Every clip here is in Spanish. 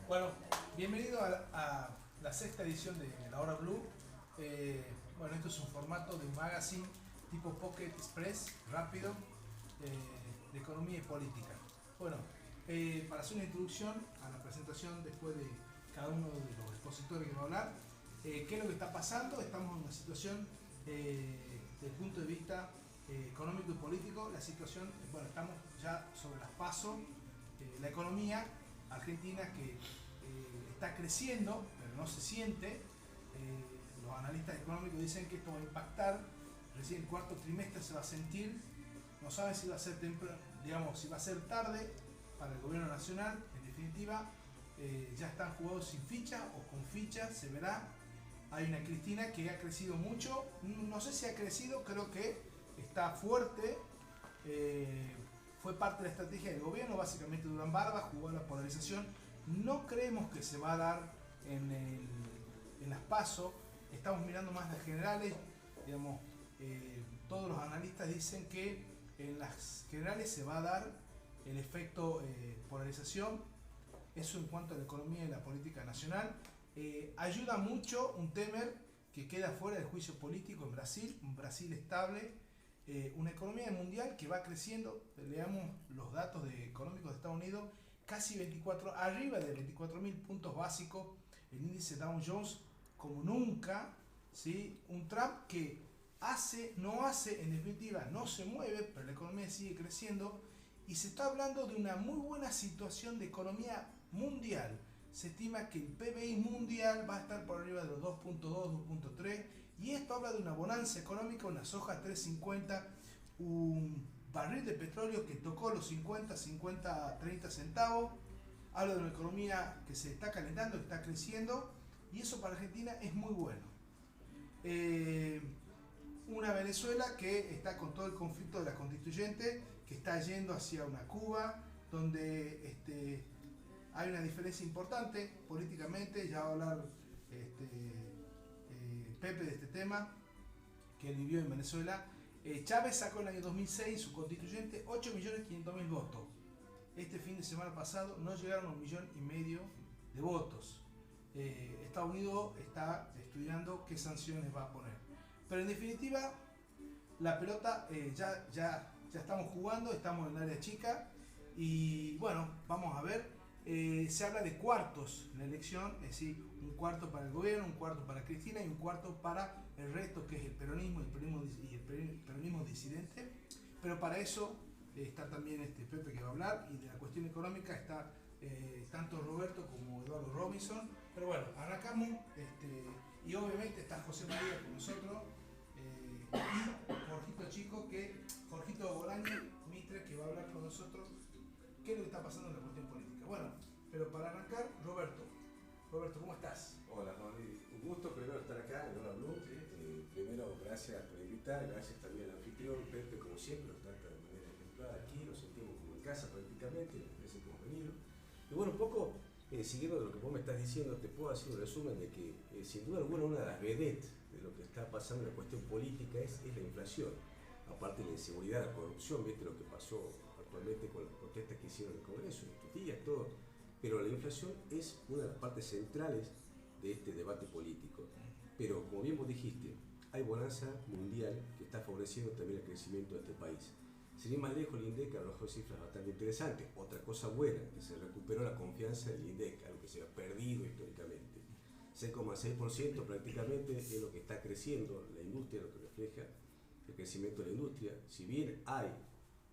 Bueno, bienvenido a la sexta edición de La Hora Blue. Bueno, esto es un formato de un magazine tipo Pocket Express, rápido, de economía y política. Bueno, para hacer una introducción a la presentación después de cada uno de los expositores que va a hablar, ¿qué es lo que está pasando? Estamos en una situación, desde el punto de vista económico y político, la situación, bueno, estamos ya sobre las PASO, la economía argentina que está creciendo, pero no se siente. Los analistas económicos dicen que esto va a impactar, recién el cuarto trimestre se va a sentir, no saben si va a ser temprano, digamos, si va a ser tarde para el gobierno nacional. En definitiva, ya están jugados sin ficha o con ficha, se verá. Hay una Cristina que ha crecido mucho, no sé si ha crecido, creo que está fuerte. Fue parte de la estrategia del gobierno, básicamente Durán Barba jugó a la polarización. No creemos que se va a dar en las PASO, estamos mirando más las generales, digamos, todos los analistas dicen que en las generales se va a dar el efecto polarización. Eso en cuanto a la economía y la política nacional. Ayuda mucho un Temer que queda fuera del juicio político en Brasil, un Brasil estable, una economía mundial que va creciendo. Leamos los datos económicos de Estados Unidos, casi 24, arriba de 24.000 puntos básicos, el índice Dow Jones como nunca, ¿sí? Un Trump que no hace, en definitiva no se mueve, pero la economía sigue creciendo y se está hablando de una muy buena situación de economía mundial. Se estima que el PBI mundial va a estar por arriba de los 2.2, 2.3, y esto habla de una bonanza económica, una soja 3.50, un barril de petróleo que tocó los 50, 30 centavos. Habla de una economía que se está calentando, que está creciendo, y eso para Argentina es muy bueno. Una Venezuela que está con todo el conflicto de la constituyente, que está yendo hacia una Cuba donde hay una diferencia importante políticamente. Ya va a hablar Pepe de este tema, que él vivió en Venezuela. Chávez sacó en el año 2006 su constituyente 8.500.000 votos. Este fin de semana pasado no llegaron a 1,5 millones de votos. Estados Unidos está estudiando qué sanciones va a poner. Pero en definitiva, la pelota ya estamos jugando, estamos en el área chica y bueno, vamos a ver. Se habla de cuartos en la elección, es decir, un cuarto para el gobierno, un cuarto para Cristina y un cuarto para el resto, que es el peronismo y el peronismo disidente. Pero para eso está también Pepe, que va a hablar, y de la cuestión económica está tanto Roberto como Eduardo Robinson. Pero bueno, arrancamos, y obviamente está José María con nosotros, y Jorgito Bolaño Mitre, que va a hablar con nosotros qué es lo que está pasando en la cuestión política. Bueno, pero para arrancar, Roberto, ¿cómo estás? Hola, Juan. Un gusto primero estar acá en Hora Blue. Sí. Primero, gracias por invitar, gracias también al anfitrión, Pepe, como siempre, nos trata de manera ejemplar aquí, nos sentimos como en casa prácticamente, las veces que hemos venido. Y bueno, un poco, siguiendo de lo que vos me estás diciendo, te puedo hacer un resumen de que, sin duda alguna, una de las vedettes de lo que está pasando en la cuestión política es la inflación. Aparte de la inseguridad, la corrupción, viste lo que pasó actualmente con las protestas que hicieron en el Congreso, en estos días, todo. Pero la inflación es una de las partes centrales de este debate político. Pero, como bien vos dijiste, hay bonanza mundial que está favoreciendo también el crecimiento de este país. Sin ir más lejos, el INDEC arrojó cifras bastante interesantes. Otra cosa buena, que se recuperó la confianza del INDEC, algo que se había perdido históricamente. 6,6% prácticamente es lo que está creciendo la industria, lo que refleja el crecimiento de la industria. Si bien hay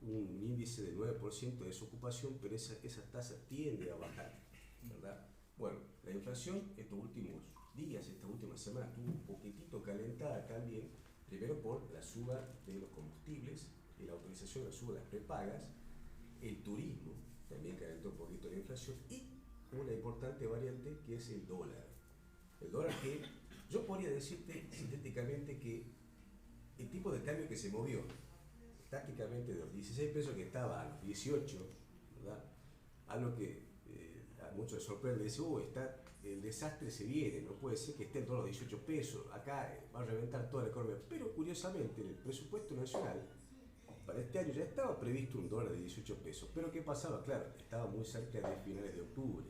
un índice de 9% de desocupación, pero esa tasa tiende a bajar, ¿verdad? Bueno, la inflación estos últimos días, estas últimas semanas, estuvo un poquitito calentada también, primero por la suba de los combustibles y la autorización de la suba de las prepagas, el turismo también calentó un poquito la inflación, y una importante variante que es el dólar. El dólar, que yo podría decirte sintéticamente que el tipo de cambio que se movió tácticamente de los 16 pesos que estaba a los 18, ¿verdad? Algo que a muchos les sorprende, dice, el desastre se viene, no puede ser que esté en todos los 18 pesos, acá va a reventar toda la economía. Pero curiosamente, en el presupuesto nacional, para este año ya estaba previsto un dólar de 18 pesos. Pero ¿qué pasaba? Claro, estaba muy cerca de finales de octubre.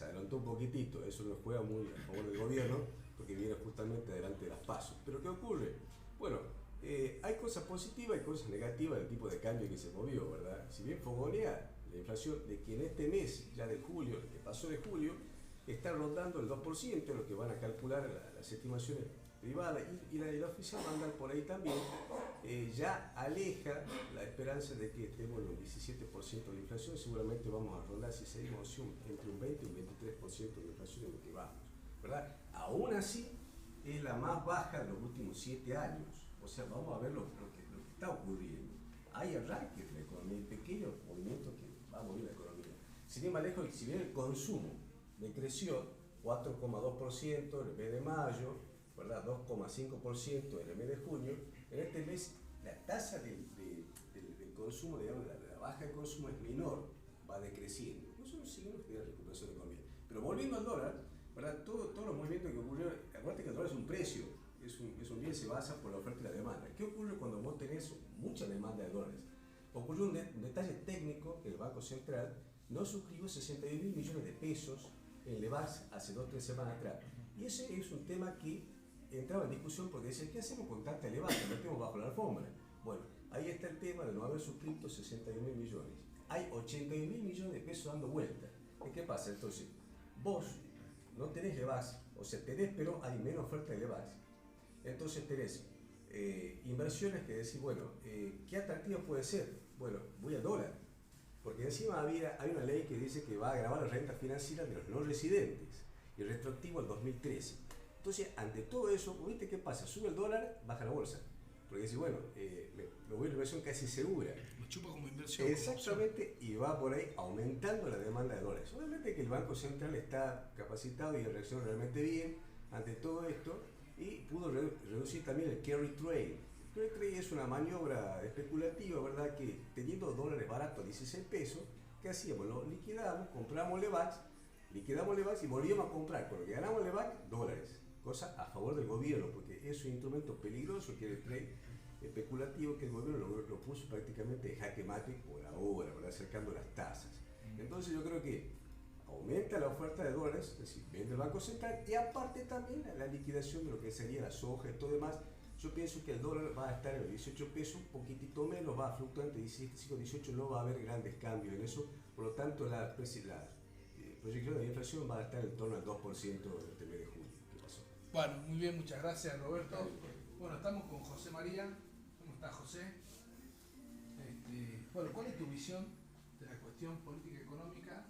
se adelantó un poquitito, eso nos juega muy a favor del gobierno, porque viene justamente delante de las PASO. Pero ¿qué ocurre? Bueno, hay cosas positivas y cosas negativas del tipo de cambio que se movió, ¿verdad? Si bien fogonea la inflación de que en este mes, ya de julio, que pasó de julio, está rondando el 2%, lo que van a calcular las estimaciones privadas, y la oficial va a andar por ahí también, ya aleja la esperanza de que estemos en un 17% de inflación. Seguramente vamos a rondar, si seguimos, entre un 20 y un 23% de inflación en lo que vamos, ¿verdad? Aún así, es la más baja de los últimos 7 años. O sea, vamos a ver lo que está ocurriendo. Hay arranques de la economía, pequeños movimientos que va a mover la economía. Sin ir más lejos, si bien el consumo decreció 4,2% en el mes de mayo, ¿verdad? 2,5% en el mes de junio, en este mes la tasa del consumo, digamos, la baja de consumo es menor, va decreciendo. Eso son signos de recuperación de la economía. Pero volviendo al dólar, ¿verdad? Todos los movimientos que ocurrieron, acuérdate que el dólar es un precio, es un bien, se basa por la oferta y la demanda. ¿Qué ocurre cuando vos tenés mucha demanda de dólares? Ocurrió un detalle técnico, que el Banco Central no suscribió 61.000 millones de pesos en Levax hace 2 o 3 semanas atrás. Y ese es un tema que entraba en discusión porque decían, ¿qué hacemos con tanta Levax? Lo metemos bajo la alfombra. Bueno, ahí está el tema de no haber suscrito 61.000 millones. Hay 81.000 millones de pesos dando vuelta. ¿Y qué pasa? Entonces, vos no tenés Levax, o sea, tenés, pero hay menos oferta de Levax. Entonces tenés inversiones que decís, bueno, ¿qué atractivo puede ser? Bueno, voy al dólar. Porque encima hay una ley que dice que va a gravar la renta financiera de los no residentes, y retroactivo al 2013. Entonces, ante todo eso, ¿viste qué pasa? Sube el dólar, baja la bolsa. Porque decís, bueno, me voy a una inversión casi segura. Lo chupa como inversión. Exactamente, y va por ahí aumentando la demanda de dólares. Obviamente que el Banco Central está capacitado y reaccionó realmente bien ante todo esto, y pudo reducir también el carry trade. El carry trade es una maniobra especulativa, ¿verdad? Que teniendo dólares baratos a 16 pesos, ¿qué hacíamos? Lo liquidamos, compramos Levax, liquidamos Levax y volvíamos a comprar. Con lo que ganamos Levax, dólares. Cosa a favor del gobierno, porque es un instrumento peligroso que es el trade especulativo, que el gobierno lo puso prácticamente de jaque mate por ahora, ¿verdad? Acercando las tasas. Entonces yo creo que aumenta la oferta de dólares, es decir, vende el Banco Central, y aparte también la liquidación de lo que sería la soja y todo demás. Yo pienso que el dólar va a estar en los 18 pesos, un poquitito menos, va a fluctuar entre 17 y 18, no va a haber grandes cambios en eso. Por lo tanto, la proyección de la inflación va a estar en torno al 2% en este mes de julio. ¿Qué pasó? Bueno, muy bien, muchas gracias, Roberto. Bueno, estamos con José María. ¿Cómo estás, José? Bueno, ¿cuál es tu visión de la cuestión política y económica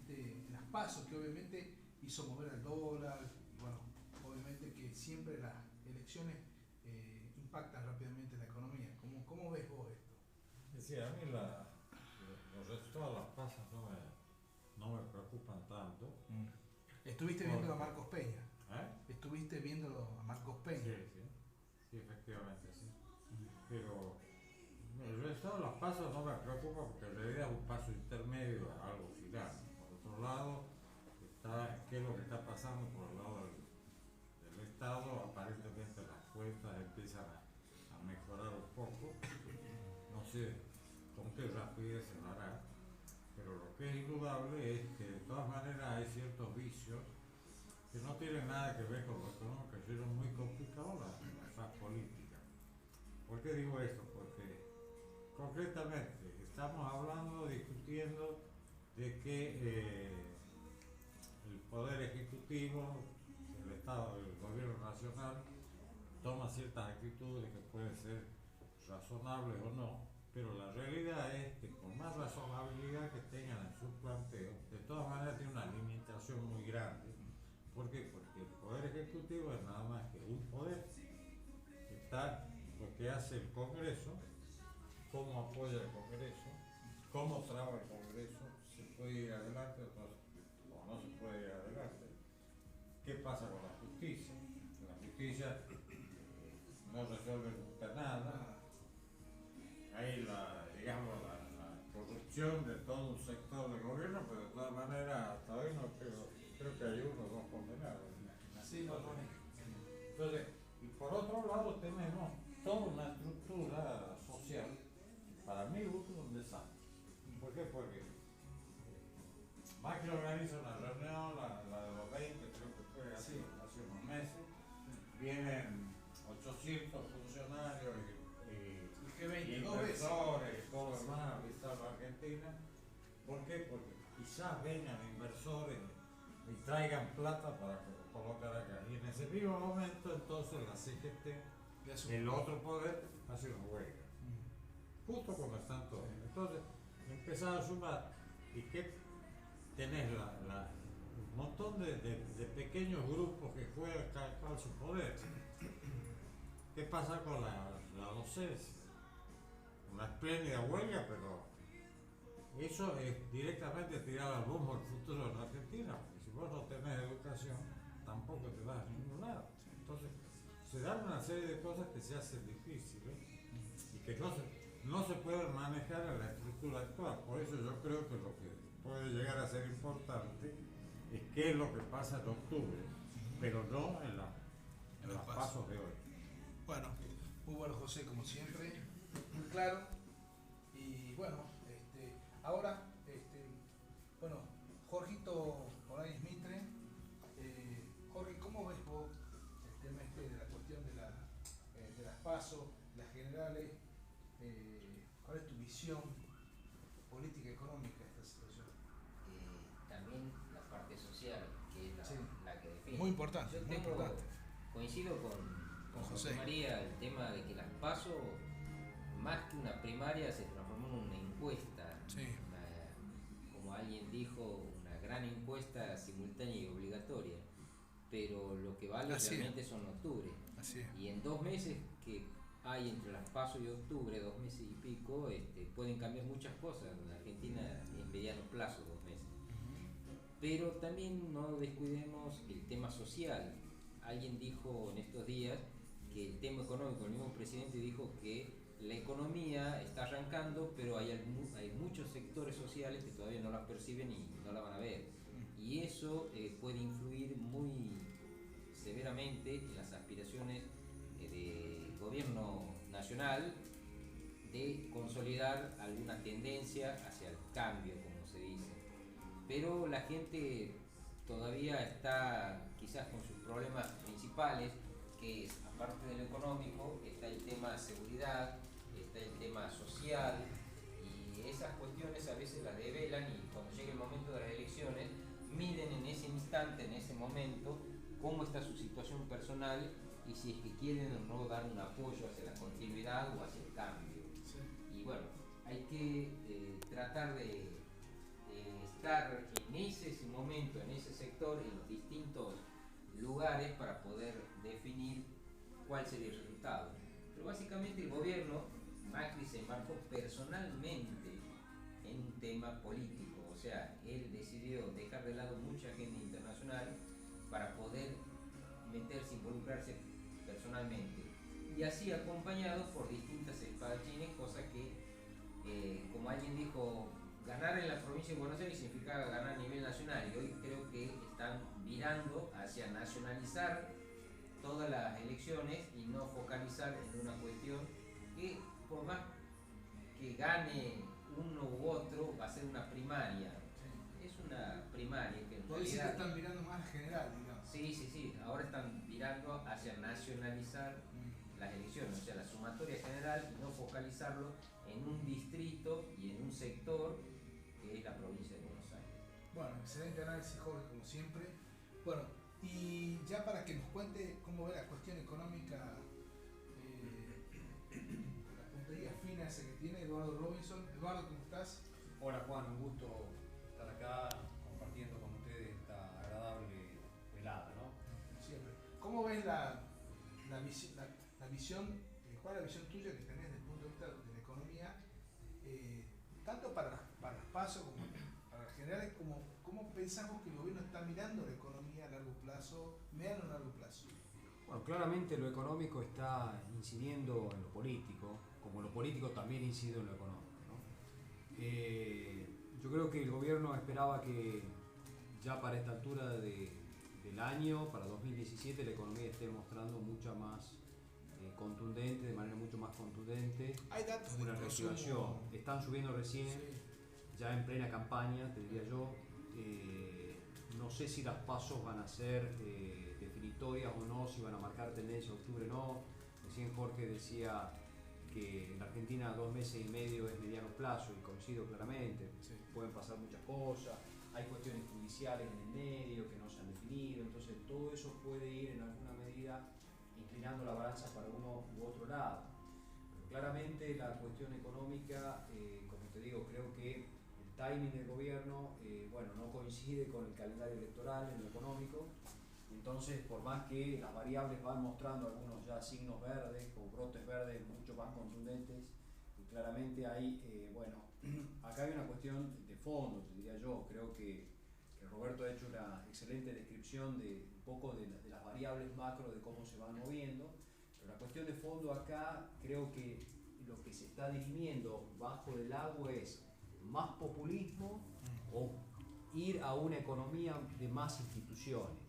en las PASO, que obviamente hizo mover al dólar? Y bueno, obviamente que siempre las elecciones impactan rápidamente la economía. ¿Cómo ves vos esto? Sí, a mí los resultados de las pasas no me preocupan tanto. Estuviste viendo a Marcos Peña. ¿Eh? Estuviste viendo a Marcos Peña. Sí, efectivamente, sí. Pero el resultado de las pasas no me preocupa porque en realidad es un paso intermedio a algo final. Por otro lado, ¿qué es lo que está pasando por el lado del Estado? Aparentemente las cuentas empiezan a mejorar un poco. No sé con qué rapidez se hará, pero lo que es indudable es que de todas maneras hay ciertos vicios que no tienen nada que ver con lo económico, que son muy complicados las políticas. ¿Por qué digo esto? Porque concretamente estamos hablando, discutiendo de que el Poder Ejecutivo, el Estado, el Gobierno Nacional, toma ciertas actitudes que pueden ser razonables o no, pero la realidad es que por más razonabilidad que tengan en sus planteos, de todas maneras tiene una limitación muy grande. ¿Por qué? Porque el Poder Ejecutivo es nada más que un poder que está lo que hace el Congreso, cómo apoya el Congreso, cómo traba el Congreso, se puede ir adelante o no se puede ir adelante. ¿Qué pasa con la justicia? La justicia no resuelve nunca nada. Hay la corrupción de todo un sector del gobierno, pero de todas maneras hasta hoy no creo que hay uno o dos condenados. Sí, no. Entonces, y por otro lado tenemos toda una estructura social que para mí es un desastre. ¿Por qué? Porque Macri organiza una reunión quizás vengan inversores y traigan plata para colocar acá. Y en ese mismo momento entonces la CGT, el otro poder, hace una huelga. Justo cuando están todos. Entonces empezar a sumar y que tenés un montón de pequeños grupos que juegan cada cual su poder. ¿Qué pasa con la docencia? Una espléndida huelga, pero eso es directamente tirar al rumbo el futuro de la Argentina, porque si vos no tenés educación, tampoco te vas a ningún lado. Entonces, se dan una serie de cosas que se hacen difíciles y que no se pueden manejar en la estructura actual. Por eso yo creo que lo que puede llegar a ser importante es qué es lo que pasa en octubre, pero no en los pasos de hoy. Bueno, muy bueno José, como siempre, muy claro. Y bueno, ahora, bueno, Jorgito Olanis Mitre, Jorge, ¿cómo ves vos el tema de la cuestión de las PASO, las generales? ¿Cuál es tu visión política y económica de esta situación? También la parte social, que es Sí. la que define. Muy importante, Yo muy importante. coincido con José. María el tema de que las PASO, más que una primaria, se transformó en una encuesta. Sí. Como alguien dijo, una gran encuesta simultánea y obligatoria. Pero lo que vale Así realmente es. son octubre. Así es. Y en 2 meses que hay entre las PASO y octubre, 2 meses y pico, pueden cambiar muchas cosas. En Argentina en mediano plazo, 2 meses. Pero también no descuidemos el tema social. Alguien dijo en estos días que el tema económico, el mismo presidente dijo que la economía está arrancando, pero hay muchos sectores sociales que todavía no la perciben y no la van a ver. Y eso puede influir muy severamente en las aspiraciones del gobierno nacional de consolidar alguna tendencia hacia el cambio, como se dice. Pero la gente todavía está quizás con sus problemas principales, que es, aparte de lo económico, está el tema de seguridad, está el tema social, y esas cuestiones a veces las develan y cuando llegue el momento de las elecciones, miden en ese instante, en ese momento, cómo está su situación personal y si es que quieren o no dar un apoyo hacia la continuidad o hacia el cambio. Sí. Y bueno, hay que tratar de estar en ese momento, en ese sector, en los distintos lugares para poder definir cuál sería el resultado. Pero básicamente el gobierno, Macri se embarcó personalmente en un tema político, o sea, él decidió dejar de lado mucha agenda internacional para poder meterse, involucrarse personalmente. Y así acompañado por distintas espadachines, cosa que, como alguien dijo, ganar en la provincia de Buenos Aires significa ganar a nivel nacional, y hoy creo que están virando hacia nacionalizar todas las elecciones y no focalizar en una cuestión que, por más que gane uno u otro, va a ser una primaria. Sí. Es una primaria que en Vos decís que realidad... están mirando más al general, digamos. Sí, ahora están virando hacia nacionalizar las elecciones, o sea, la sumatoria general, y no focalizarlo en un distrito y en un sector que es la provincia de Buenos Aires. Bueno, excelente análisis, Jorge, como siempre. Bueno, y ya para que nos cuente cómo ve la cuestión económica, la puntería fina esa que tiene Eduardo Robinson. Eduardo, ¿cómo estás? Hola Juan, un gusto estar acá compartiendo con ustedes esta agradable velada, ¿no? Siempre. ¿Cómo ves la visión, cuál es la visión tuya que tenés desde el punto de vista de la economía, tanto para las PASO como para las generales, cómo pensamos que el gobierno está mirando la economía a largo plazo, mediano a largo plazo? Bueno, claramente lo económico está incidiendo en lo político, como lo político también incide en lo económico, ¿no? Yo creo que el gobierno esperaba que ya para esta altura del año, para 2017, la economía esté mostrando mucha más contundente, de manera mucho más contundente, Hay datos de una reactivación. Están subiendo recién, Sí. ya en plena campaña, te diría yo. No sé si las pasos van a ser definitorias o no, si van a marcar tendencia octubre o no. Recién Jorge decía que en la Argentina 2 meses y medio es mediano plazo, y coincido claramente. Sí. Pueden pasar muchas cosas, hay cuestiones judiciales en el medio que no se han definido, entonces todo eso puede ir en alguna medida inclinando la balanza para uno u otro lado. Pero claramente la cuestión económica, como te digo, creo que el timing del gobierno no coincide con el calendario electoral en lo económico. Entonces, por más que las variables van mostrando algunos ya signos verdes o brotes verdes mucho más contundentes, y claramente hay, acá hay una cuestión de fondo, te diría yo. Creo que Roberto ha hecho una excelente descripción de un poco de las variables macro, de cómo se van moviendo, pero la cuestión de fondo acá creo que lo que se está dirimiendo bajo el agua es más populismo o ir a una economía de más instituciones,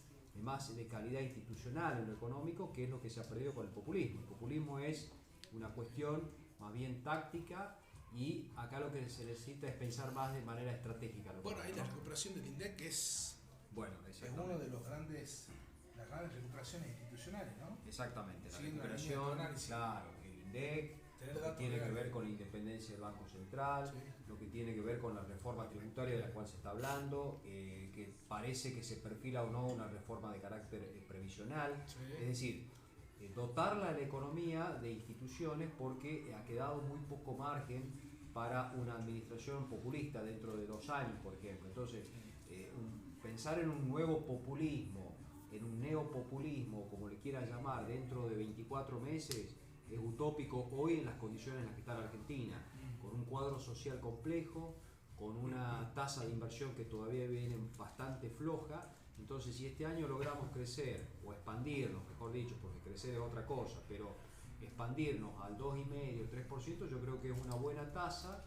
de calidad institucional en lo económico, que es lo que se ha perdido con el populismo. El populismo es una cuestión más bien táctica, y acá lo que se necesita es pensar más de manera estratégica. Bueno, ahí la recuperación del INDEC es uno de las grandes recuperaciones institucionales, ¿no? Exactamente, la siguiendo recuperación, la línea claro, el INDEC, lo que tiene que ver con la independencia del Banco Central, sí, lo que tiene que ver con la reforma tributaria de la cual se está hablando, que parece que se perfila o no una reforma de carácter previsional, sí. es decir, dotarla a la economía de instituciones, porque ha quedado muy poco margen para una administración populista dentro de 2 años, por ejemplo. Entonces, pensar en un nuevo populismo, en un neopopulismo, como le quieras llamar, dentro de 24 meses, es utópico hoy en las condiciones en las que está la Argentina, con un cuadro social complejo, con una tasa de inversión que todavía viene bastante floja. Entonces, si este año logramos crecer, o expandirnos, mejor dicho, porque crecer es otra cosa, pero expandirnos al 2,5, 3%, yo creo que es una buena tasa,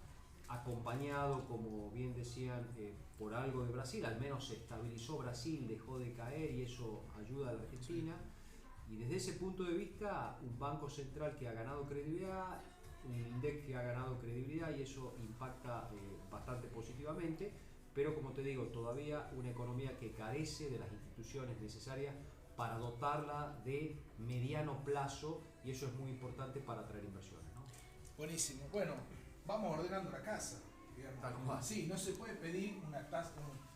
acompañado, como bien decían, por algo de Brasil. Al menos se estabilizó Brasil, dejó de caer, y eso ayuda a la Argentina. Y desde ese punto de vista, un Banco Central que ha ganado credibilidad, un INDEC que ha ganado credibilidad, y eso impacta bastante positivamente. Pero, como te digo, todavía una economía que carece de las instituciones necesarias para dotarla de mediano plazo, y eso es muy importante para atraer inversiones, ¿no? Buenísimo. Bueno, vamos ordenando la casa, digamos. Tal cual. Sí, no se puede pedir una tasa,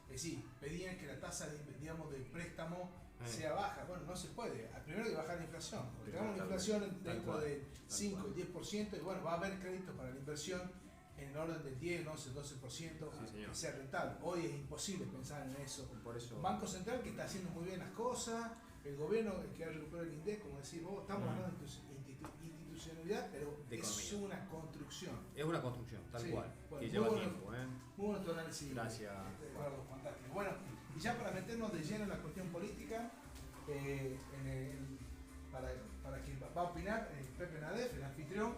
es decir, pedían que la tasa de préstamo sea baja. Bueno, no se puede. Primero hay que bajar la inflación. Porque tenemos una inflación dentro de 5 y 10%, y bueno, va a haber crédito para la inversión en el orden del 10, 11, 12%, que sea rentable. Hoy es imposible pensar en eso. Por eso, Un Banco Central que está haciendo muy bien las cosas, el gobierno que ha recuperado el INDEC, como decís vos, estamos hablando de institucionalidad, pero es una construcción. es una construcción, tal Sí, cual, bueno, que muy lleva bueno. tiempo. Muy bueno tu análisis. Gracias. Eduardo, fantástico. Bueno, y ya para meternos de lleno en la cuestión política, para quien va a opinar, Pepe Nadef, el anfitrión,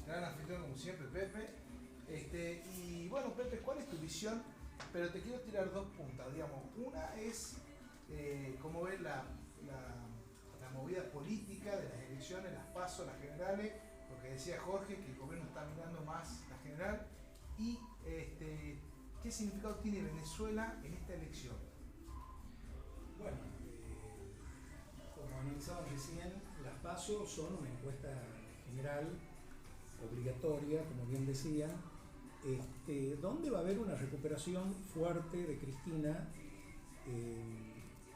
gran anfitrión como siempre, Pepe. Y bueno, Pepe, ¿cuál es tu visión? Pero te quiero tirar 2 puntas, digamos. Una es cómo ves la movida política de las elecciones, las PASO, las generales, lo que decía Jorge, que el gobierno está mirando más la general, y ¿qué significado tiene Venezuela en esta elección? Bueno, como analizaba recién, las PASO son una encuesta general, obligatoria, como bien decía, donde va a haber una recuperación fuerte de Cristina,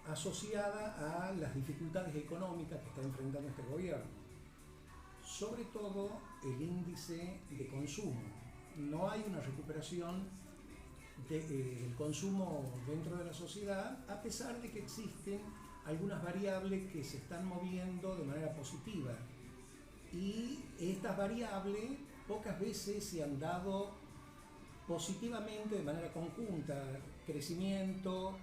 asociada a las dificultades económicas que está enfrentando este gobierno. Sobre todo el índice de consumo. No hay una recuperación del consumo dentro de la sociedad, a pesar de que existen algunas variables que se están moviendo de manera positiva. Y estas variables pocas veces se han dado positivamente de manera conjunta: crecimiento,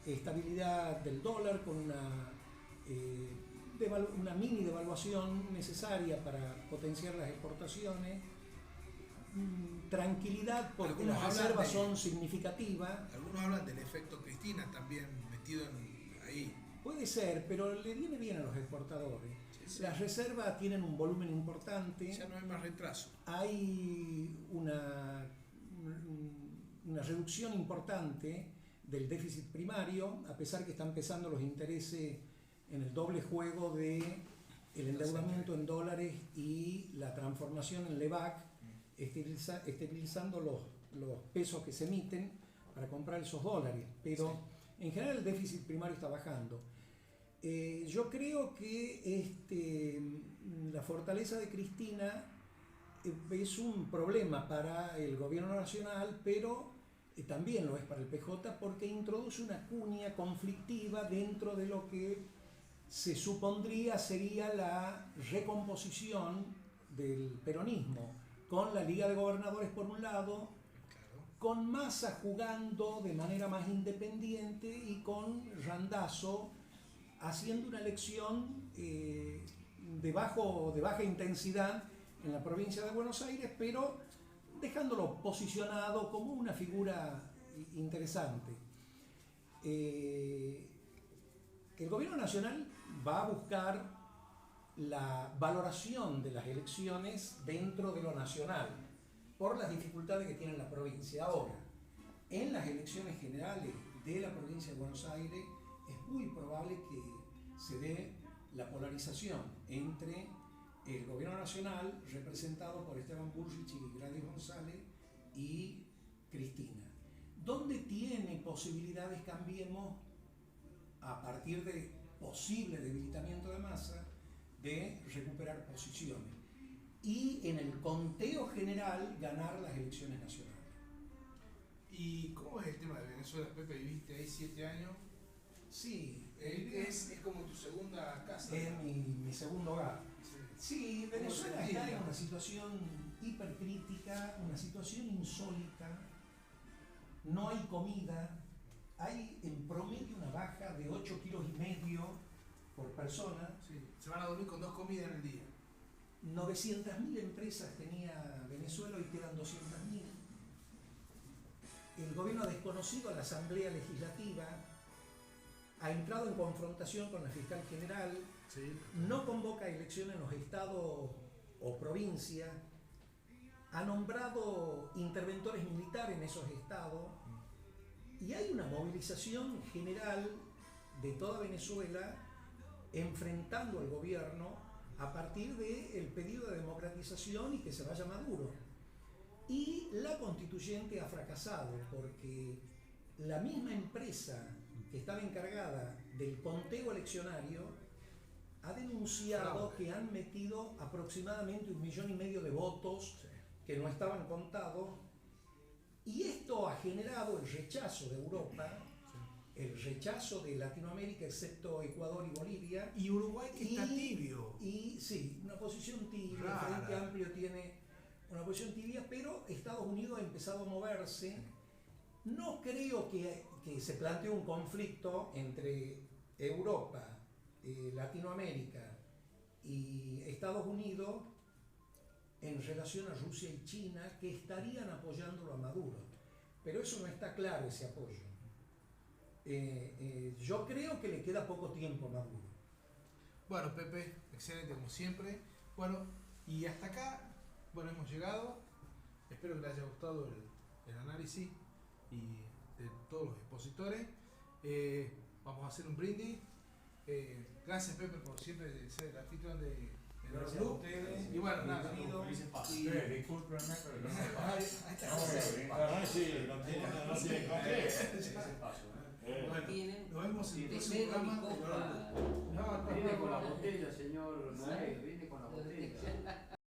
estabilidad del dólar con una mini devaluación necesaria para potenciar las exportaciones, tranquilidad porque Algunos las reservas hablan son significativas. Algunos hablan del efecto Cristina también metido ahí. Puede ser, pero le viene bien a los exportadores. Sí. Las reservas tienen un volumen importante. Ya no hay más retraso. Hay una reducción importante del déficit primario, a pesar que están pesando los intereses en el doble juego de el endeudamiento en dólares y la transformación en LEVAC, esterilizando los pesos que se emiten para comprar esos dólares, pero en general el déficit primario está bajando. Yo creo que la fortaleza de Cristina es un problema para el gobierno nacional, pero también lo es para el PJ, porque introduce una cuña conflictiva dentro de lo que se supondría sería la recomposición del peronismo, con la Liga de Gobernadores por un lado, con Massa jugando de manera más independiente y con Randazzo haciendo una elección de baja intensidad en la provincia de Buenos Aires, pero dejándolo posicionado como una figura interesante. El gobierno nacional va a buscar la valoración de las elecciones dentro de lo nacional, por las dificultades que tiene la provincia. Ahora, en las elecciones generales de la provincia de Buenos Aires es muy probable que se dé la polarización entre el gobierno nacional, representado por Esteban Bullrich y Gladys González, y Cristina. ¿Dónde tiene posibilidades Cambiemos, a partir de posible debilitamiento de Massa, de recuperar posiciones? Y en el conteo general ganar las elecciones nacionales. ¿Y cómo es el tema de Venezuela, Pepe? ¿Viviste ahí 7 años? Sí, Es como tu segunda casa. es mi segundo hogar. Sí, Venezuela está en una situación hipercrítica, una situación insólita. No hay comida, hay en promedio una baja de 8,5 kilos por persona. Sí, se van a dormir con 2 comidas en el día. 900.000 empresas tenía Venezuela, hoy quedan 200.000. El gobierno ha desconocido a la Asamblea Legislativa, ha entrado en confrontación con la fiscal general, no convoca elecciones en los estados o provincias, ha nombrado interventores militares en esos estados, y hay una movilización general de toda Venezuela enfrentando al gobierno a partir del pedido de democratización y que se vaya Maduro. Y la constituyente ha fracasado porque la misma empresa que estaba encargada del conteo eleccionario ha denunciado que han metido aproximadamente 1,5 millones de votos que no estaban contados, y esto ha generado el rechazo de Europa, el rechazo de Latinoamérica, excepto Ecuador y Bolivia. Y Uruguay, que está tibio. Y sí, una posición tibia. Rara. El Frente Amplio tiene una posición tibia, pero Estados Unidos ha empezado a moverse. No creo que se plantee un conflicto entre Europa, Latinoamérica y Estados Unidos en relación a Rusia y China, que estarían apoyándolo a Maduro. Pero eso no está claro, ese apoyo. Yo creo que le queda poco tiempo a Maduro. Bueno, Pepe, excelente como siempre. Bueno, y hasta acá, bueno, hemos llegado. Espero que les haya gustado el análisis y de todos los expositores. Vamos a hacer un brindis. Gracias, Pepe, por siempre ser el anfitrión de Gracias a ustedes. Y bueno, nada, Bienvenido. felices Pascuas. Discúlpenme, pero no se pasa. Ahí está. Bueno, Tienen nos vemos en el de próximo Pedro y programa. Copa. No, Viene con la botella, señor Noé, viene con